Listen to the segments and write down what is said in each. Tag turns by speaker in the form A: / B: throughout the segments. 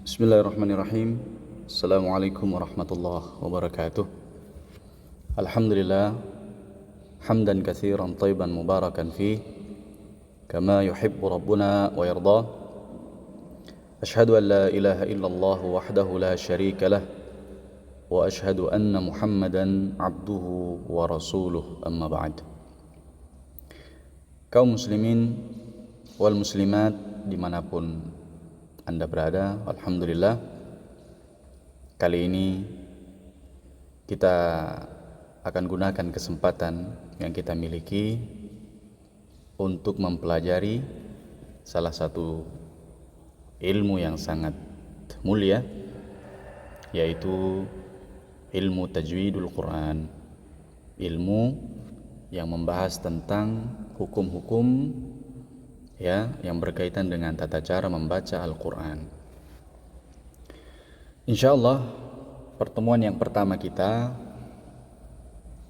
A: Bismillahirrahmanirrahim. Assalamualaikum warahmatullahi wabarakatuh. Alhamdulillah hamdan katsiran thayyiban mubarakan fih kama yuhibbu rabbuna wa yarda. Ashhadu an la ilaha illallah wahdahu la syarika lah wa ashhadu anna Muhammadan abduhu wa rasuluh, amma ba'd. Kaum muslimin wal muslimat dimanapun Anda berada, alhamdulillah kali ini kita akan gunakan kesempatan yang kita miliki untuk mempelajari salah satu ilmu yang sangat mulia, yaitu ilmu tajwidul Quran, ilmu yang membahas tentang hukum-hukum yang berkaitan dengan tata cara membaca Al-Quran. Insyaallah pertemuan yang pertama kita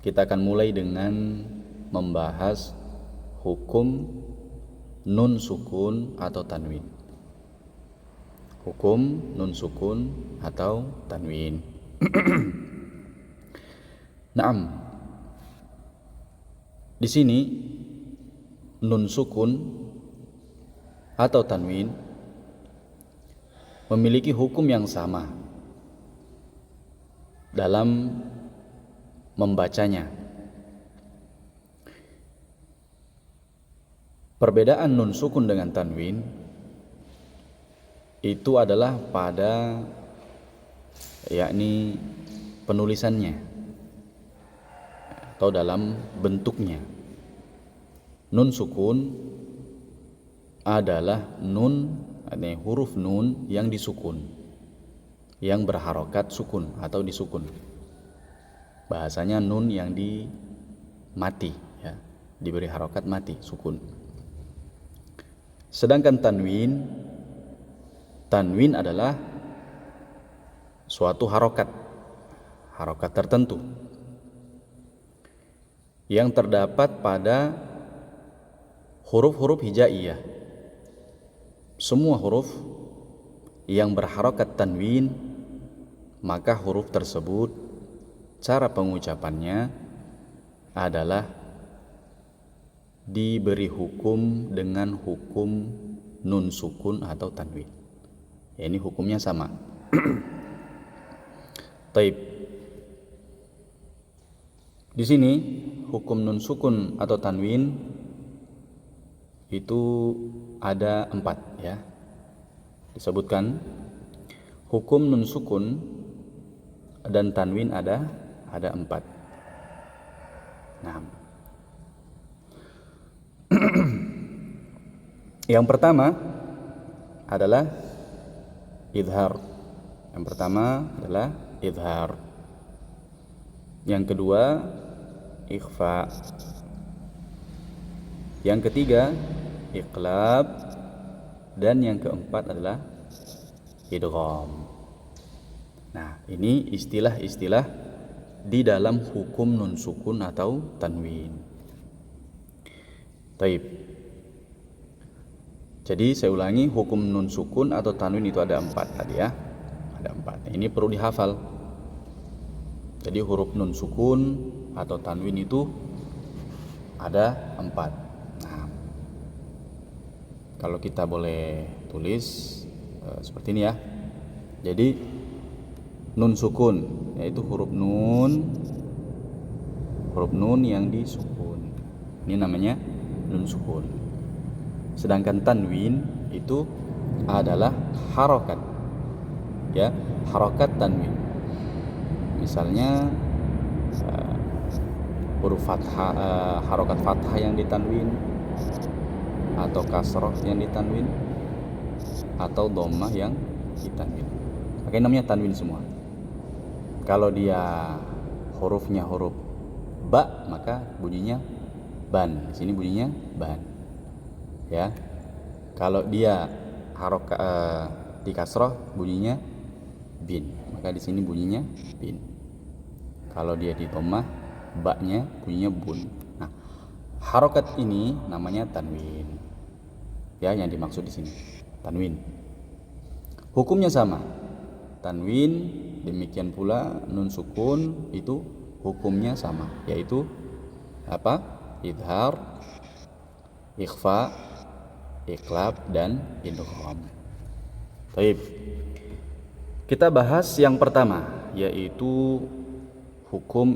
A: akan mulai dengan membahas hukum nun sukun atau tanwin. Hukum nun sukun atau tanwin. Naam. Di sini nun sukun atau tanwin memiliki hukum yang sama dalam membacanya. Perbedaan nun sukun dengan tanwin itu adalah pada yakni penulisannya atau dalam bentuknya. Nun sukun adalah nun, huruf nun yang disukun, yang berharokat sukun atau disukun. Bahasanya nun yang mati, diberi harokat mati, sukun. Sedangkan tanwin adalah suatu harokat tertentu yang terdapat pada huruf-huruf hijaiyah. Semua huruf yang berharokat tanwin, maka huruf tersebut cara pengucapannya adalah diberi hukum dengan hukum nun sukun atau tanwin. Ini hukumnya sama. Taib. Di sini hukum nun sukun atau tanwin itu ada 4 disebutkan. Hukum nun sukun dan tanwin ada 4. Nah, yang pertama adalah idhar. Yang kedua ikhfa. Yang ketiga iqlab, dan yang keempat adalah idgham. Nah, ini istilah-istilah di dalam hukum nun sukun atau tanwin. Taib. Jadi saya ulangi, hukum nun sukun atau tanwin itu ada 4 tadi ya. Ada 4. Ini perlu dihafal. Jadi huruf nun sukun atau tanwin itu ada 4. Kalau kita boleh tulis seperti ini ya. Jadi nun sukun yaitu huruf nun yang disukun. Ini namanya nun sukun. Sedangkan tanwin itu adalah harokat. Harokat tanwin. Misalnya huruf fathah, harokat fathah yang ditanwin, atau kasroh yang ditanwin, atau dhammah yang ditanwin. Makanya namanya tanwin semua. Kalau dia hurufnya huruf ba, maka bunyinya ban. Di sini bunyinya ban. Ya. Kalau dia di kasroh bunyinya bin. Maka di sini bunyinya bin. Kalau dia di dhammah, ba-nya bunyinya bun. Nah, harokat ini namanya tanwin. Yang dimaksud di sini tanwin. Hukumnya sama. Tanwin demikian pula nun sukun itu hukumnya sama, yaitu apa? Idhar, ikhfa, iqlab dan idgham. Baik. Kita bahas yang pertama, yaitu hukum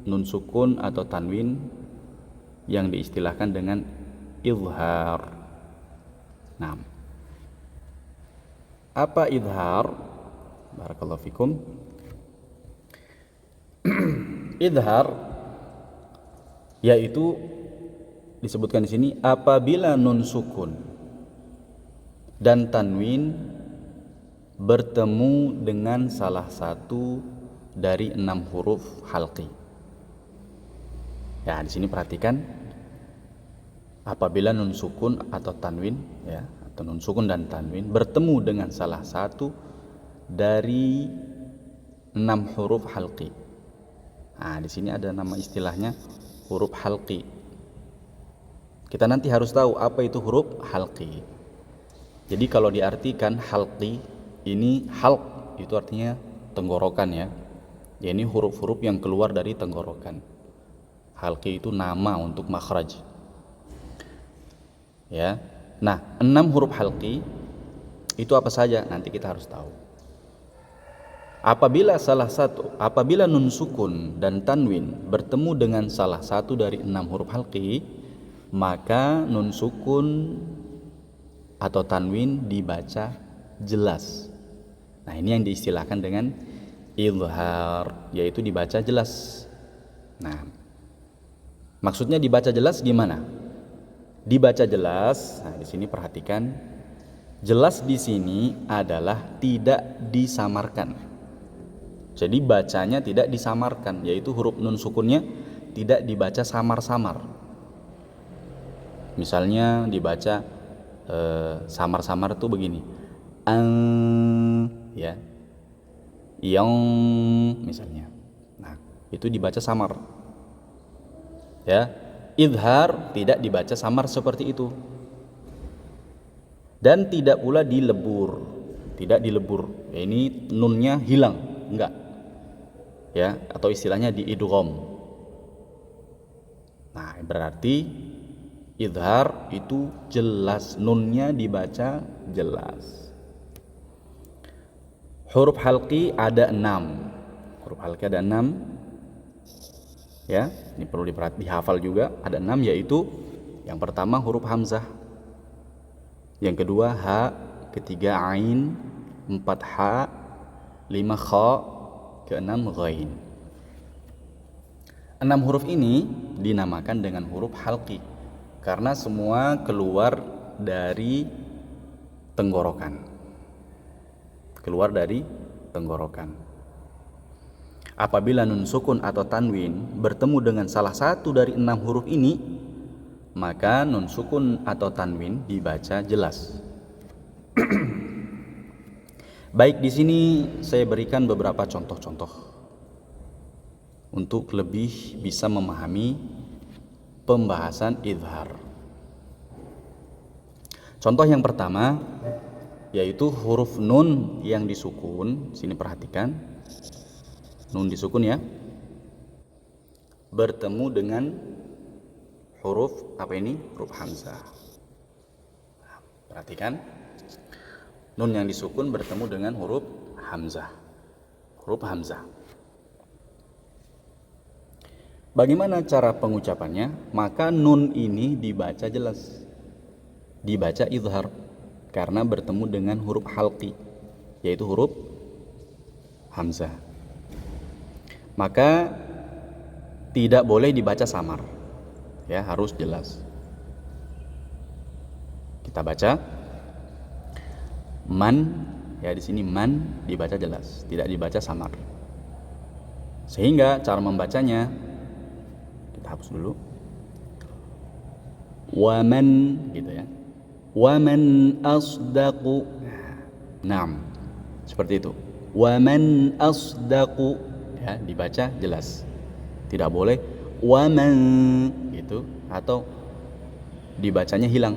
A: nun sukun atau tanwin yang diistilahkan dengan izhar. Nah, apa izhar? Barakallahu fikum. Izhar yaitu disebutkan di sini apabila nun sukun dan tanwin bertemu dengan salah satu dari 6 huruf halqi. Ya, di sini perhatikan apabila nun sukun atau tanwin, ya, atau nun sukun dan tanwin bertemu dengan salah satu dari 6 huruf halqi. Nah, di sini ada nama istilahnya huruf halqi. Kita nanti harus tahu apa itu huruf halqi. Jadi kalau diartikan halqi, ini halq itu artinya tenggorokan, ya. Ya, ini huruf-huruf yang keluar dari tenggorokan. Halqi itu nama untuk makhraj. Ya. Nah, 6 huruf halqi itu apa saja? Nanti kita harus tahu. Apabila nun sukun dan tanwin bertemu dengan salah satu dari 6 huruf halqi, maka nun sukun atau tanwin dibaca jelas. Nah, ini yang diistilahkan dengan izhar, yaitu dibaca jelas. Nah, maksudnya dibaca jelas gimana? Dibaca jelas. Nah, di sini perhatikan, jelas di sini adalah tidak disamarkan. Jadi bacanya tidak disamarkan, yaitu huruf nun sukunnya tidak dibaca samar-samar. Misalnya dibaca samar-samar itu begini, ya, yang misalnya. Nah, itu dibaca samar. Ya, izhar tidak dibaca samar seperti itu. Dan tidak pula dilebur, tidak dilebur. Ya, ini nunnya hilang, enggak. Ya, atau istilahnya diidgham. Nah, berarti izhar itu jelas, nunnya dibaca jelas. Huruf halqi ada 6. Huruf halqi ada 6. Ya, ini perlu dihafal juga. Ada 6, yaitu yang pertama huruf hamzah, yang kedua ha, ketiga ain, 4 ha, 5 kha, ke-6 ghain. 6 huruf ini dinamakan dengan huruf halqi karena semua keluar dari tenggorokan. Keluar dari tenggorokan. Apabila nun sukun atau tanwin bertemu dengan salah satu dari 6 huruf ini, maka nun sukun atau tanwin dibaca jelas. Baik, di sini saya berikan beberapa contoh-contoh untuk lebih bisa memahami pembahasan izhar. Contoh yang pertama yaitu huruf nun yang disukun. Sini perhatikan, nun disukun, ya, bertemu dengan huruf apa ini? Huruf hamzah. Perhatikan, nun yang disukun bertemu dengan huruf hamzah. Huruf hamzah. Bagaimana cara pengucapannya? Maka nun ini dibaca jelas, dibaca izhar karena bertemu dengan huruf halqi, yaitu huruf hamzah. Maka tidak boleh dibaca samar, ya, harus jelas. Kita baca man, ya, di sini man dibaca jelas, tidak dibaca samar. Sehingga cara membacanya kita hapus dulu. Waman, gitu ya. Waman asdaqu. Naam. Seperti itu. Waman asdaqu, ya, dibaca jelas. Tidak boleh waman gitu atau dibacanya hilang.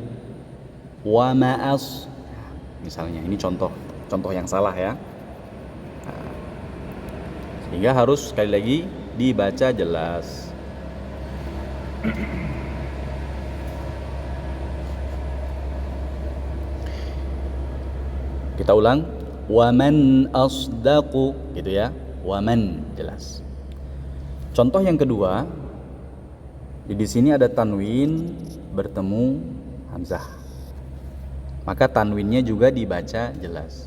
A: Wama as. Misalnya ini contoh. contoh yang salah ya. Nah, sehingga harus sekali lagi dibaca jelas. Kita ulang, waman asdaqu, gitu ya. Waman, jelas. Contoh yang kedua, di sini ada tanwin bertemu hamzah. Maka tanwinnya juga dibaca jelas.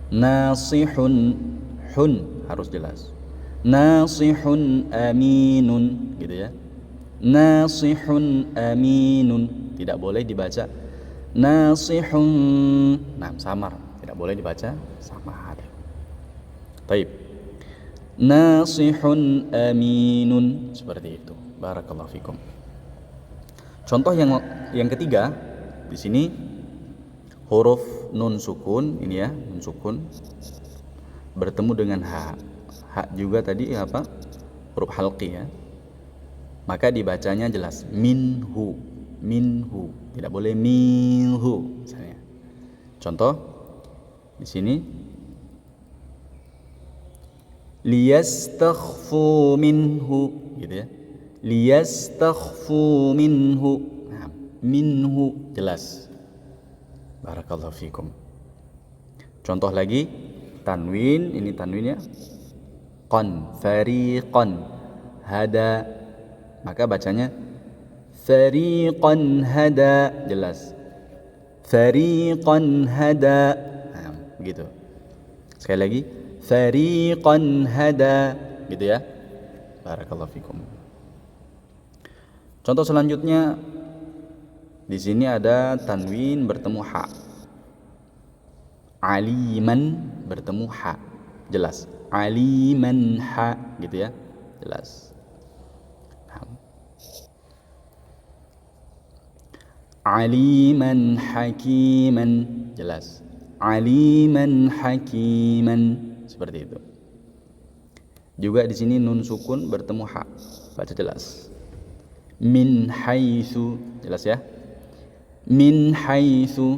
A: Nasihun, hun harus jelas. Nasihun aminun, gitu ya. Nasihun aminun, tidak boleh dibaca nasihun, nah samar, tidak boleh dibaca samar. Baik, nasihun aminun, seperti itu. Barakallahu fikum. Contoh yang ketiga, di sini huruf nun sukun, ini ya, nun sukun bertemu dengan ha. Ha juga tadi apa? Huruf halqi ya. Maka dibacanya jelas, minhu, minhu, tidak boleh minhu misalnya. Contoh di sini, liyastakhfu minhu, gitu ya. Liyastakhfu minhu. Nah, minhu jelas. Barakallahu fikum. Contoh lagi, tanwin, ini tanwinnya qan, fariqan, hada, maka bacanya fariqan hada, jelas. Fariqan hada. Nah, begitu. Sekali lagi, fariqan hada, gitu ya. Barakallahu fikum. Contoh selanjutnya, di sini ada tanwin bertemu ha. Aliman bertemu ha, jelas. Aliman ha, gitu ya, jelas. Aliman hakiman, jelas. Aliman hakiman, seperti itu. Juga di sini nun sukun bertemu ha, baca jelas. Min haitsu, jelas ya. Min haitsu,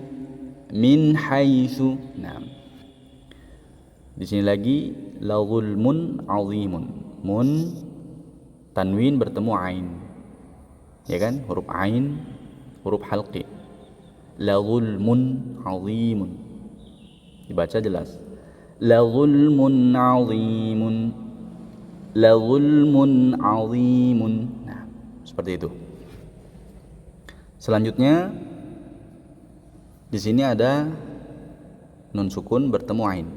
A: min haitsu. Nah, di sini lagi la zulmun azimun. Mun tanwin bertemu ain, ya kan? Huruf ain, huruf halqi. La zulmun azimun, dibaca jelas. La zulmun azimun, la zulmun azimun. Nah, seperti itu. Selanjutnya di sini ada nun sukun bertemu ain.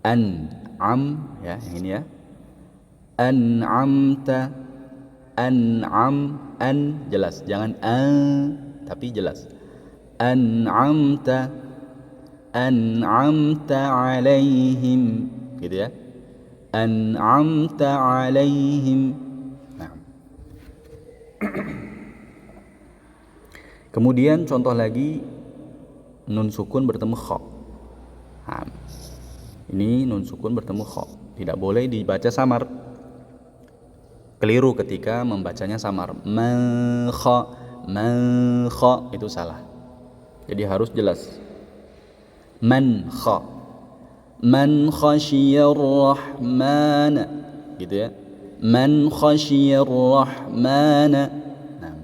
A: An'am, ya, yang ini ya. An'amta, an'am, an, jelas. Jangan tapi jelas. An'amta, an'amta alaihim, gitu ya. An'amta alaihim. Nah. Kemudian contoh lagi, nun sukun bertemu kha. Nah, ini nun sukun bertemu kha, tidak boleh dibaca samar. Keliru ketika membacanya samar. Makha, makha, itu salah. Jadi harus jelas. Man kha, man khasyiyar rahmana, gitu ya. Man khasyiyar rahmana. Nah,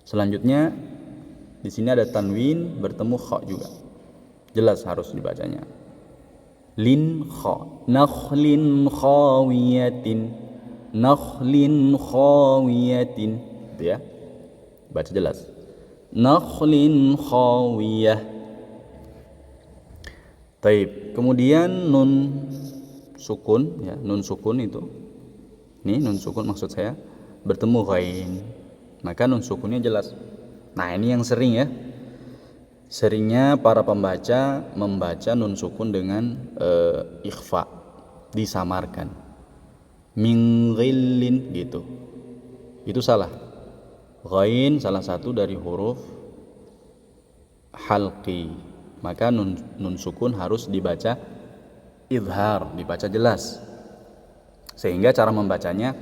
A: selanjutnya di sini ada tanwin bertemu kha juga, jelas harus dibacanya. Lin kha, nakhlin khawiyatin, nakhlin khawiyatin, gitu ya, baca jelas. Nakhlin khawiyah. Taib. Kemudian nun sukun, ya, nun sukun itu, ini nun sukun maksud saya, bertemu ghain, maka nun sukunnya jelas. Nah, ini yang sering ya, seringnya para pembaca membaca nun sukun dengan ikhfa, disamarkan. Min ghillin, gitu. Itu salah. Ghain salah satu dari huruf halqi, maka nun sukun harus dibaca izhar, dibaca jelas. Sehingga cara membacanya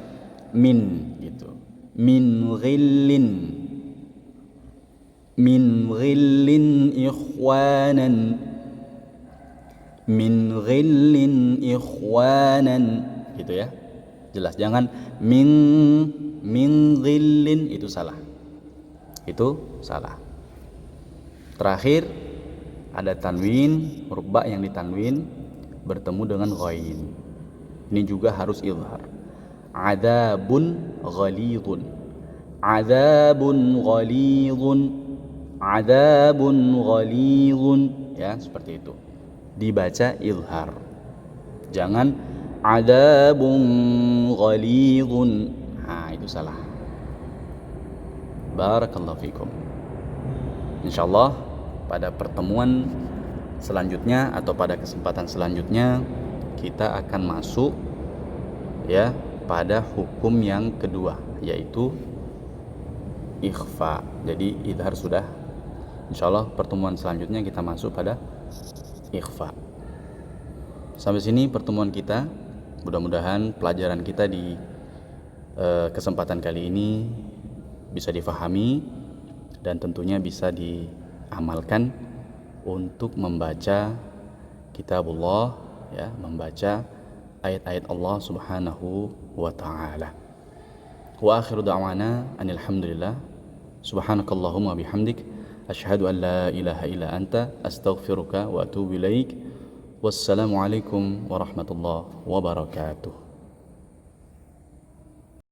A: min, gitu. Min ghillin, min ghillin ikhwanan, min ghillin ikhwanan, gitu ya. Jelas, jangan min ghillin, itu salah. Itu salah. Terakhir ada tanwin, huruf ba yang ditanwin bertemu dengan ghain. Ini juga harus izhar. Adzabun ghalidun. Adzabun ghalidun. Adzabun ghalidun, ya, seperti itu. Dibaca izhar. Jangan adzabun ghalidun. Nah, itu salah. Barakallahu fikum. Insyaallah pada pertemuan selanjutnya atau pada kesempatan selanjutnya kita akan masuk ya pada hukum yang kedua, yaitu ikhfa. Jadi idhar sudah. Insyaallah pertemuan selanjutnya kita masuk pada ikhfa. Sampai sini pertemuan kita. Mudah-mudahan pelajaran kita di kesempatan kali ini bisa difahami dan tentunya bisa diamalkan untuk membaca kitabullah, ya, membaca ayat-ayat Allah Subhanahu wa taala. Wa akhiru da'wana anil hamdulillah. Subhanakallahumma bihamdik asyhadu an la ilaha illa anta astaghfiruka wa atubu ilaik. Wassalamualaikum warahmatullahi wabarakatuh.